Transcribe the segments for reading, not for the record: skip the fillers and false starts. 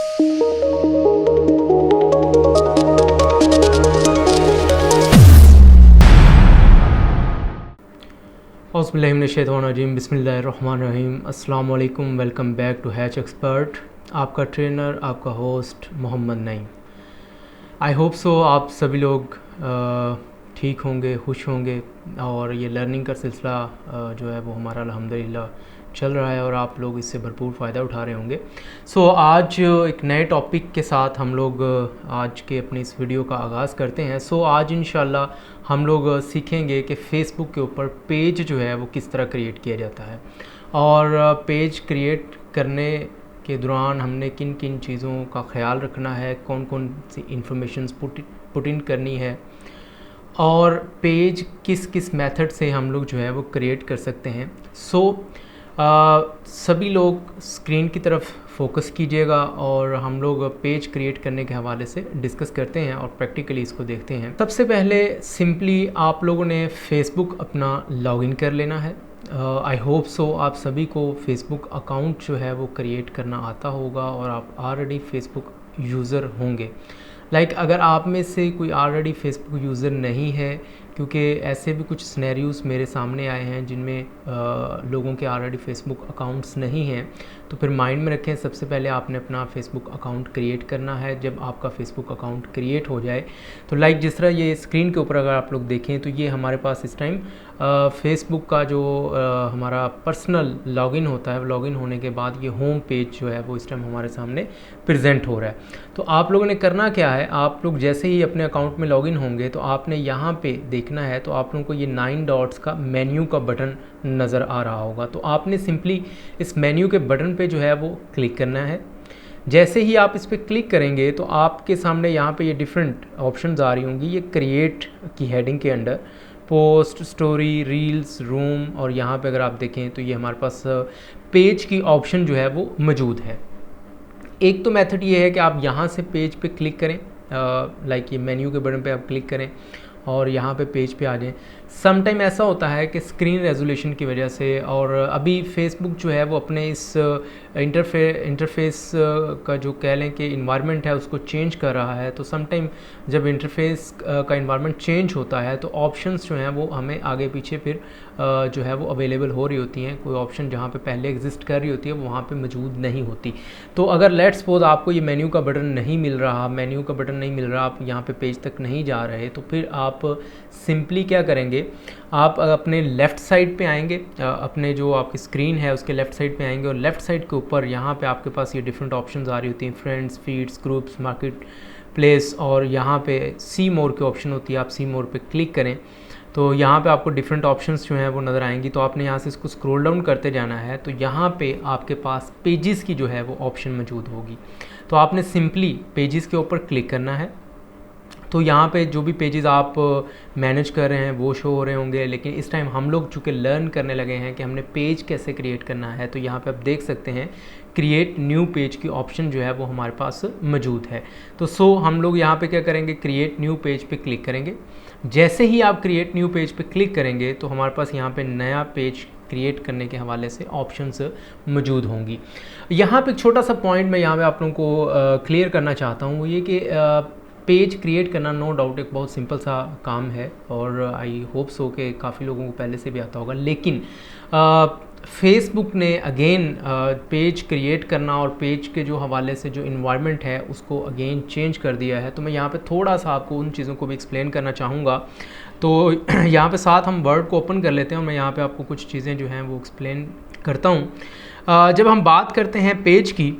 औज़ुबिल्लाहिमिनश्शैतानिर्रजीम बिस्मिल्लाहिर्रहमानिर्रहीम अस्सलाम वालेकुम। Welcome back to hatch expert. आपका ट्रेनर, आपका host Mohammed Naeem. I hope so आप सभी लोग ठीक होंगे, खुश होंगे और ये लर्निंग का सिलसिला जो है वो हमारा अल्हम्दुलिल्लाह चल रहा है और आप लोग इससे भरपूर फ़ायदा उठा रहे होंगे। सो आज एक नए टॉपिक के साथ हम लोग आज के अपनी इस वीडियो का आगाज़ करते हैं। सो आज इंशाल्लाह हम लोग सीखेंगे कि फ़ेसबुक के ऊपर पेज जो है वो किस तरह क्रिएट किया जाता है और पेज क्रिएट करने के दौरान हमने किन किन चीज़ों का ख्याल रखना है, कौन कौन सी इंफॉर्मेशंस पुट इन करनी है और पेज किस किस मेथड से हम लोग जो है वो क्रिएट कर सकते हैं। सभी लोग स्क्रीन की तरफ फोकस कीजिएगा और हम लोग पेज क्रिएट करने के हवाले से डिस्कस करते हैं और प्रैक्टिकली इसको देखते हैं। सबसे पहले सिंपली आप लोगों ने फ़ेसबुक अपना लॉगिन कर लेना है। आई होप सो आप सभी को फ़ेसबुक अकाउंट जो है वो क्रिएट करना आता होगा और आप ऑलरेडी फ़ेसबुक यूज़र होंगे। अगर आप में से कोई ऑलरेडी फ़ेसबुक यूज़र नहीं है, क्योंकि ऐसे भी कुछ सिनेरियोज़ मेरे सामने आए हैं जिनमें लोगों के ऑलरेडी फ़ेसबुक अकाउंट्स नहीं हैं, तो फिर माइंड में रखें सबसे पहले आपने अपना फ़ेसबुक अकाउंट क्रिएट करना है। जब आपका फ़ेसबुक अकाउंट क्रिएट हो जाए तो जिस तरह ये स्क्रीन के ऊपर अगर आप लोग देखें तो ये हमारे पास इस टाइम फ़ेसबुक का जो हमारा पर्सनल लॉगिन होता है, लॉगिन होने के बाद ये होम पेज जो है वो इस टाइम हमारे सामने प्रेजेंट हो रहा है। तो आप लोगों ने करना क्या है, आप लोग जैसे ही अपने अकाउंट में लॉगिन होंगे तो आपने यहाँ पे देखना है, तो आप लोगों को ये 9 डॉट्स का मेन्यू का बटन नज़र आ रहा होगा। तो आपने सिंपली इस मेन्यू के बटन पे जो है वो क्लिक करना है। जैसे ही आप इस पर क्लिक करेंगे तो आपके सामने यहाँ पे ये डिफरेंट ऑप्शंस आ रही होंगी। ये क्रिएट की हेडिंग के under post, story, reels, room और यहाँ पे अगर आप देखें तो ये हमारे पास पेज की ऑप्शन जो है वो मौजूद है। एक तो मेथड ये है कि आप यहाँ से पेज पे क्लिक करें, ये मेन्यू के बटन पे आप क्लिक करें और यहाँ पे पेज पे आ जाएं। सम टाइम ऐसा होता है कि स्क्रीन रेजोल्यूशन की वजह से और अभी फ़ेसबुक जो है वो अपने इस इंटरफेस का जो कह लें कि इन्वायरमेंट है उसको चेंज कर रहा है। तो सम टाइम जब इंटरफेस का इन्वायरमेंट चेंज होता है तो ऑप्शंस जो हैं वो हमें आगे पीछे फिर जो है वो अवेलेबल हो रही होती हैं। कोई ऑप्शन जहाँ पे पहले एग्जिस्ट कर रही होती है वो वहाँ पे मौजूद नहीं होती। तो अगर लेट्स सपोज आपको ये मेन्यू का बटन नहीं मिल रहा, आप यहाँ पे पेज तक नहीं जा रहे, तो फिर आप सिंपली क्या करेंगे, आप अपने लेफ़्ट साइड पे आएंगे, अपने जो आपकी स्क्रीन है उसके लेफ़्ट साइड पे आएंगे और लेफ़्ट साइड के ऊपर यहाँ पे आपके पास ये डिफरेंट ऑप्शंस आ रही होती हैं, friends, feeds, groups, market place और यहाँ पे सी मोर की ऑप्शन होती है। आप सी मोर पे क्लिक करें तो यहाँ पे आपको डिफरेंट ऑप्शंस जो हैं वो नज़र आएंगी। तो आपने यहाँ से इसको स्क्रॉल डाउन करते जाना है तो यहाँ पे आपके पास पेजेस की जो है वो ऑप्शन मौजूद होगी। तो आपने सिंपली पेजेस के ऊपर क्लिक करना है। तो यहाँ पे जो भी पेजेस आप मैनेज कर रहे हैं वो शो हो रहे होंगे, लेकिन इस टाइम हम लोग चूँकि लर्न करने लगे हैं कि हमने पेज कैसे क्रिएट करना है, तो यहाँ पे आप देख सकते हैं क्रिएट न्यू पेज की ऑप्शन जो है वो हमारे पास मौजूद है। तो हम लोग यहाँ पे क्या करेंगे, क्रिएट न्यू पेज पे क्लिक करेंगे। जैसे ही आप क्रिएट न्यू पेज पे क्लिक करेंगे तो हमारे पास यहाँ पे नया पेज क्रिएट करने के हवाले से ऑप्शंस मौजूद होंगी। यहाँ पे एक छोटा सा पॉइंट मैं यहाँ पे आप लोगों को क्लियर करना चाहता हूँ, वो ये कि पेज क्रिएट करना नो डाउट एक बहुत सिंपल सा काम है और आई होप सो कि काफ़ी लोगों को पहले से भी आता होगा, लेकिन फेसबुक ने अगेन पेज क्रिएट करना और पेज के जो हवाले से जो इन्वायरमेंट है उसको अगेन चेंज कर दिया है। तो मैं यहाँ पे थोड़ा सा आपको उन चीज़ों को भी एक्सप्लेन करना चाहूँगा। तो यहाँ पे साथ हम वर्ड को ओपन कर लेते हैं और मैं यहाँ पे आपको कुछ चीज़ें जो हैं वो एक्सप्लेन करता हूँ। जब हम बात करते हैं पेज की,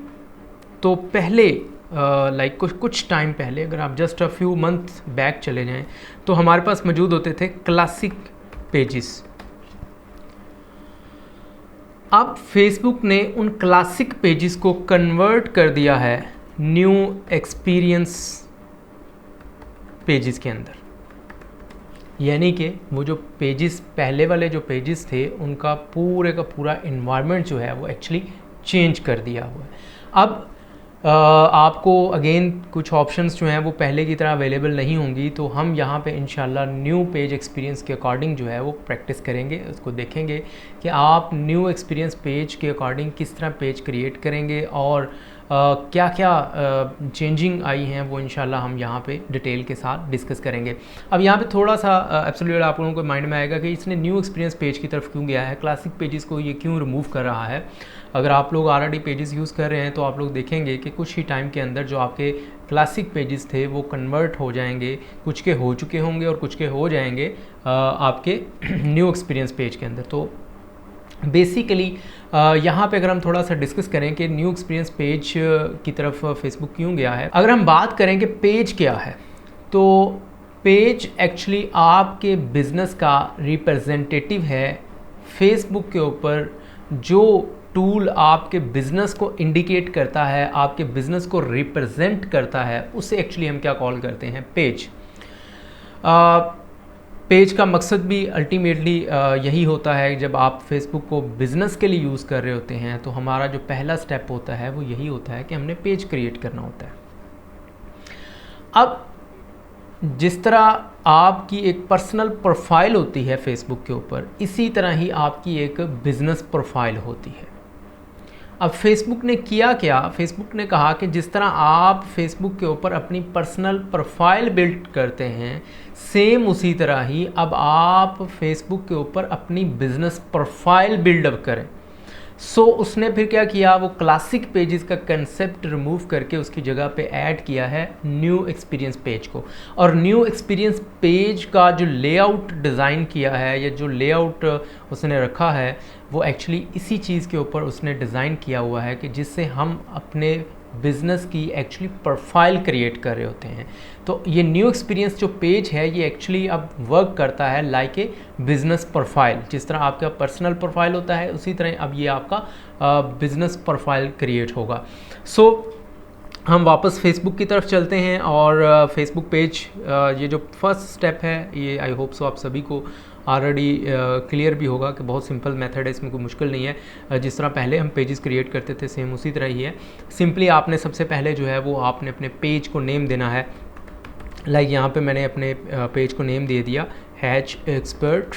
तो पहले कुछ टाइम पहले अगर आप just a few months back चले जाएं तो हमारे पास मौजूद होते थे क्लासिक पेजेस। अब फेसबुक ने उन क्लासिक पेजेस को कन्वर्ट कर दिया है न्यू एक्सपीरियंस पेजेस के अंदर, यानी कि वो जो पेजेस पहले वाले जो पेजेस थे उनका पूरे का पूरा इन्वायरमेंट जो है वो एक्चुअली चेंज कर दिया हुआ है। अब आपको अगेन कुछ ऑप्शंस जो हैं वो पहले की तरह अवेलेबल नहीं होंगी, तो हम यहाँ पे इंशाल्लाह न्यू पेज एक्सपीरियंस के अकॉर्डिंग जो है वो प्रैक्टिस करेंगे, उसको देखेंगे कि आप न्यू एक्सपीरियंस पेज के अकॉर्डिंग किस तरह पेज क्रिएट करेंगे और क्या क्या चेंजिंग आई हैं वो इंशाल्लाह हम यहाँ पे डिटेल के साथ डिस्कस करेंगे। अब यहाँ पे थोड़ा सा एब्सोल्यूट आप लोगों को माइंड में आएगा कि इसने न्यू एक्सपीरियंस पेज की तरफ क्यों गया है, क्लासिक पेजेस को ये क्यों रिमूव कर रहा है। अगर आप लोग ऑलरेडी पेजेस यूज़ कर रहे हैं तो आप लोग देखेंगे कि कुछ ही टाइम के अंदर जो आपके क्लासिक पेजेस थे वो कन्वर्ट हो जाएंगे, कुछ के हो चुके होंगे और कुछ के हो जाएंगे आपके न्यू एक्सपीरियंस पेज के अंदर। तो बेसिकली यहाँ पे अगर हम थोड़ा सा डिस्कस करें कि न्यू एक्सपीरियंस पेज की तरफ फेसबुक क्यों गया है। अगर हम बात करें कि पेज क्या है, तो पेज एक्चुअली आपके बिज़नेस का रिप्रेजेंटेटिव है। फेसबुक के ऊपर जो टूल आपके बिज़नेस को इंडिकेट करता है, आपके बिज़नेस को रिप्रेजेंट करता है, उसे एक्चुअली हम क्या कॉल करते हैं, पेज। पेज का मकसद भी अल्टीमेटली यही होता है। जब आप फेसबुक को बिज़नेस के लिए यूज़ कर रहे होते हैं तो हमारा जो पहला स्टेप होता है वो यही होता है कि हमने पेज क्रिएट करना होता है। अब जिस तरह आपकी एक पर्सनल प्रोफाइल होती है फेसबुक के ऊपर, इसी तरह ही आपकी एक बिज़नेस प्रोफाइल होती है। अब फेसबुक ने किया क्या, फेसबुक ने कहा कि जिस तरह आप फेसबुक के ऊपर अपनी पर्सनल प्रोफाइल बिल्ड करते हैं, सेम उसी तरह ही अब आप फेसबुक के ऊपर अपनी बिज़नेस प्रोफाइल बिल्डअप करें। सो उसने फिर क्या किया, वो क्लासिक पेजेस का कंसेप्ट रिमूव करके उसकी जगह पे ऐड किया है न्यू एक्सपीरियंस पेज को। और न्यू एक्सपीरियंस पेज का जो लेआउट डिज़ाइन किया है या जो लेआउट उसने रखा है वो एक्चुअली इसी चीज़ के ऊपर उसने डिज़ाइन किया हुआ है कि जिससे हम अपने बिज़नेस की एक्चुअली प्रोफाइल क्रिएट कर रहे होते हैं। तो ये न्यू एक्सपीरियंस जो पेज है ये एक्चुअली अब वर्क करता है लाइक ए बिज़नेस प्रोफाइल। जिस तरह आपका पर्सनल प्रोफाइल होता है उसी तरह अब ये आपका बिज़नेस प्रोफाइल क्रिएट होगा। सो हम वापस फेसबुक की तरफ चलते हैं और फेसबुक पेज ये जो फर्स्ट स्टेप है ये आई होप सो आप सभी को ऑलरेडी क्लियर भी होगा कि बहुत सिंपल मेथड है, इसमें कोई मुश्किल नहीं है। जिस तरह पहले हम पेजेस क्रिएट करते थे सेम उसी तरह ही है। सिंपली आपने सबसे पहले जो है वो आपने अपने पेज को नेम देना है। लाइक यहाँ पे मैंने अपने पेज को नेम दे दिया हैच एक्सपर्ट,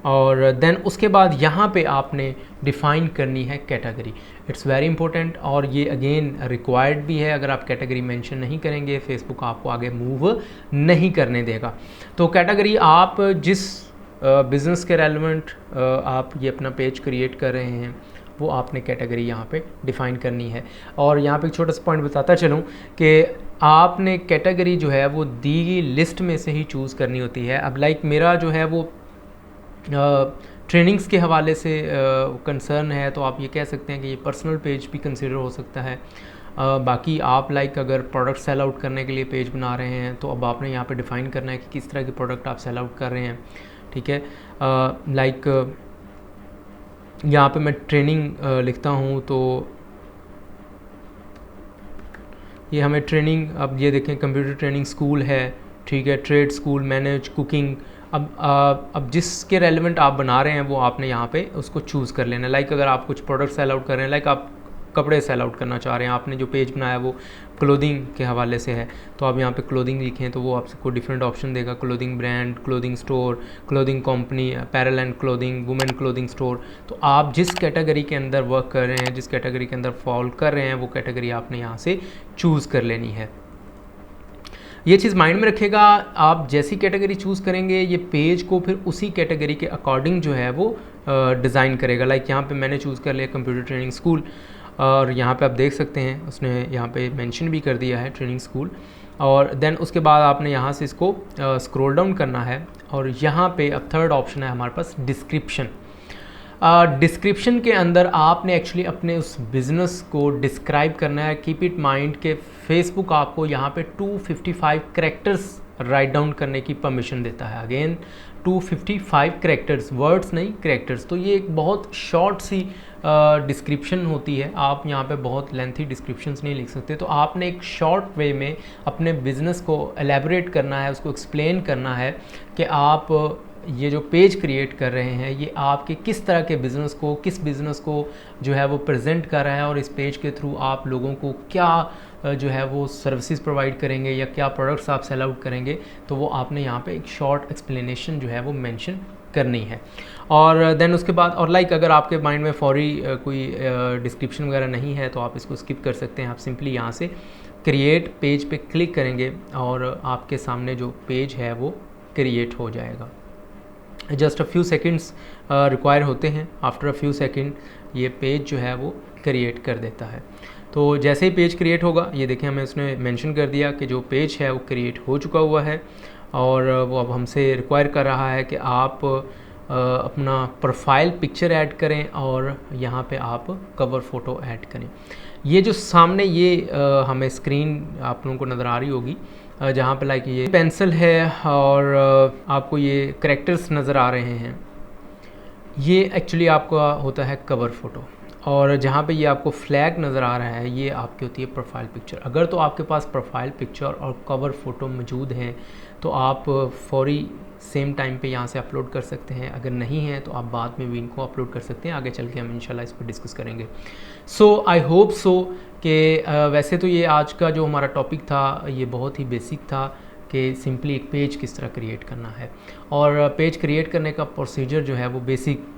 और देन उसके बाद यहाँ पे आपने डिफ़ाइन करनी है कैटेगरी। इट्स वेरी इंपॉर्टेंट और ये अगेन रिक्वायर्ड भी है। अगर आप कैटेगरी मेंशन नहीं करेंगे फेसबुक आपको आगे मूव नहीं करने देगा। तो कैटेगरी आप जिस बिज़नेस के रेलेवेंट आप ये अपना पेज क्रिएट कर रहे हैं वो आपने कैटेगरी यहाँ पे डिफ़ाइन करनी है। और यहाँ पे एक छोटा सा पॉइंट बताता चलूँ कि आपने कैटेगरी जो है वो दी गई लिस्ट में से ही चूज़ करनी होती है। अब लाइक मेरा जो है वो ट्रेनिंग्स के हवाले से कंसर्न है, तो आप ये कह सकते हैं कि ये पर्सनल पेज भी कंसिडर हो सकता है। बाकी आप लाइक अगर प्रोडक्ट सेल आउट करने के लिए पेज बना रहे हैं तो अब आपने यहाँ पे डिफ़ाइन करना है कि किस तरह के प्रोडक्ट आप सेल आउट कर रहे हैं। ठीक है, लाइक यहाँ पे मैं ट्रेनिंग लिखता हूँ तो ये हमें ट्रेनिंग, अब ये देखें कंप्यूटर ट्रेनिंग स्कूल है, ठीक है, ट्रेड स्कूल, मैनेज, कुकिंग। अब जिसके रेलेवेंट आप बना रहे हैं वो आपने यहाँ पे उसको चूज़ कर लेना। लाइक अगर आप कुछ प्रोडक्ट सेल आउट कर रहे हैं, लाइक आप कपड़े सेल आउट करना चाह रहे हैं, आपने जो पेज बनाया वो क्लोथिंग के हवाले से है, तो आप यहाँ पे क्लोथिंग लिखें तो वो आपको डिफरेंट ऑप्शन देगा। Clothing brand, clothing store, clothing company, apparel and clothing, women clothing store. तो आप जिस कैटेगरी के अंदर वर्क कर रहे हैं, जिस कैटेगरी के अंदर फॉल कर रहे हैं, वो कैटेगरी आपने यहाँ से चूज़ कर लेनी है। ये चीज़ माइंड में रखेगा, आप जैसी कैटेगरी चूज़ करेंगे ये पेज को फिर उसी कैटेगरी के अकॉर्डिंग जो है वो डिज़ाइन करेगा। लाइक यहाँ पे मैंने चूज़ कर लिया कंप्यूटर ट्रेनिंग स्कूल, और यहाँ पे आप देख सकते हैं उसने यहाँ पे मेंशन भी कर दिया है ट्रेनिंग स्कूल। और देन उसके बाद आपने यहाँ से इसको स्क्रॉल डाउन करना है, और यहाँ पे अब थर्ड ऑप्शन है हमारे पास डिस्क्रिप्शन। डिस्क्रिप्शन के अंदर आपने एक्चुअली अपने उस बिज़नेस को डिस्क्राइब करना है। कीप इट माइंड के फेसबुक आपको यहाँ पे 255 कैरेक्टर्स राइट डाउन करने की परमिशन देता है। अगेन 255 कैरेक्टर्स, वर्ड्स नहीं कैरेक्टर्स। तो ये एक बहुत शॉर्ट सी डिस्क्रिप्शन होती है, आप यहाँ पे बहुत लेंथी डिस्क्रिप्शंस नहीं लिख सकते। तो आपने एक शॉर्ट वे में अपने बिज़नेस को एलेबोरेट करना है, उसको एक्सप्लेन करना है कि आप ये जो पेज क्रिएट कर रहे हैं ये आपके किस तरह के बिज़नेस को, किस बिज़नेस को जो है वो प्रेजेंट कर रहा है, और इस पेज के थ्रू आप लोगों को क्या जो है वो सर्विसेज प्रोवाइड करेंगे या क्या प्रोडक्ट्स आप सेल आउट करेंगे। तो वो आपने यहाँ पे एक शॉर्ट एक्सप्लेनेशन जो है वो मेंशन करनी है। और देन उसके बाद और लाइक अगर आपके माइंड में फौरी कोई डिस्क्रिप्शन वगैरह नहीं है तो आप इसको स्किप कर सकते हैं। आप सिंपली यहाँ से क्रिएट पेज पे क्लिक करेंगे और आपके सामने जो पेज है वो क्रिएट हो जाएगा। Just a few seconds require होते हैं। आफ्टर अ फ्यू सेकंड ये पेज जो है वो क्रिएट कर देता है। तो जैसे ही पेज क्रिएट होगा, ये देखें हमें उसने मेंशन कर दिया कि जो पेज है वो क्रिएट हो चुका हुआ है और वो अब हमसे रिक्वायर कर रहा है कि आप अपना प्रोफाइल पिक्चर ऐड करें और यहाँ पे आप कवर फ़ोटो ऐड करें। ये जो सामने ये हमें स्क्रीन आप लोगों को नज़र आ रही होगी जहाँ पे लाइक ये पेंसिल है और आपको ये करैक्टर्स नज़र आ रहे हैं, ये एक्चुअली आपका होता है कवर फ़ोटो। और जहाँ पे ये आपको फ्लैग नज़र आ रहा है ये आपकी होती है प्रोफाइल पिक्चर। अगर तो आपके पास प्रोफाइल पिक्चर और कवर फ़ोटो मौजूद हैं तो आप फौरी सेम टाइम पे यहाँ से अपलोड कर सकते हैं। अगर नहीं है तो आप बाद में भी इनको अपलोड कर सकते हैं। आगे चल के हम इंशाल्लाह इस पर डिस्कस करेंगे। सो आई होप सो कि वैसे तो ये आज का जो हमारा टॉपिक था ये बहुत ही बेसिक था कि सिंपली एक पेज किस तरह क्रिएट करना है और पेज क्रिएट करने का प्रोसीजर जो है वो बेसिक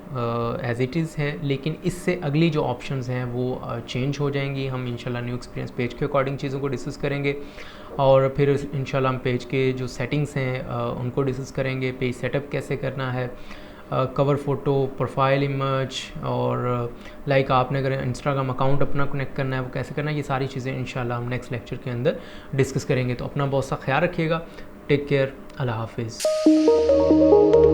एज इट इज़ है, लेकिन इससे अगली जो ऑप्शंस हैं वो चेंज हो जाएंगी। हम इंशाल्लाह न्यू एक्सपीरियंस पेज के अकॉर्डिंग चीज़ों को डिस्कस करेंगे और फिर इंशाल्लाह हम पेज के जो सेटिंग्स हैं उनको डिस्कस करेंगे। पेज सेटअप कैसे करना है, कवर फ़ोटो, प्रोफाइल इमेज और लाइक आपने अगर इंस्टाग्राम अकाउंट अपना कनेक्ट करना है वो कैसे करना है, ये सारी चीज़ें इंशाल्लाह हम नेक्स्ट लेक्चर के अंदर डिस्कस करेंगे। तो अपना बहुत सा ख्याल रखिएगा। Take care. अल्लाह हाफिज़।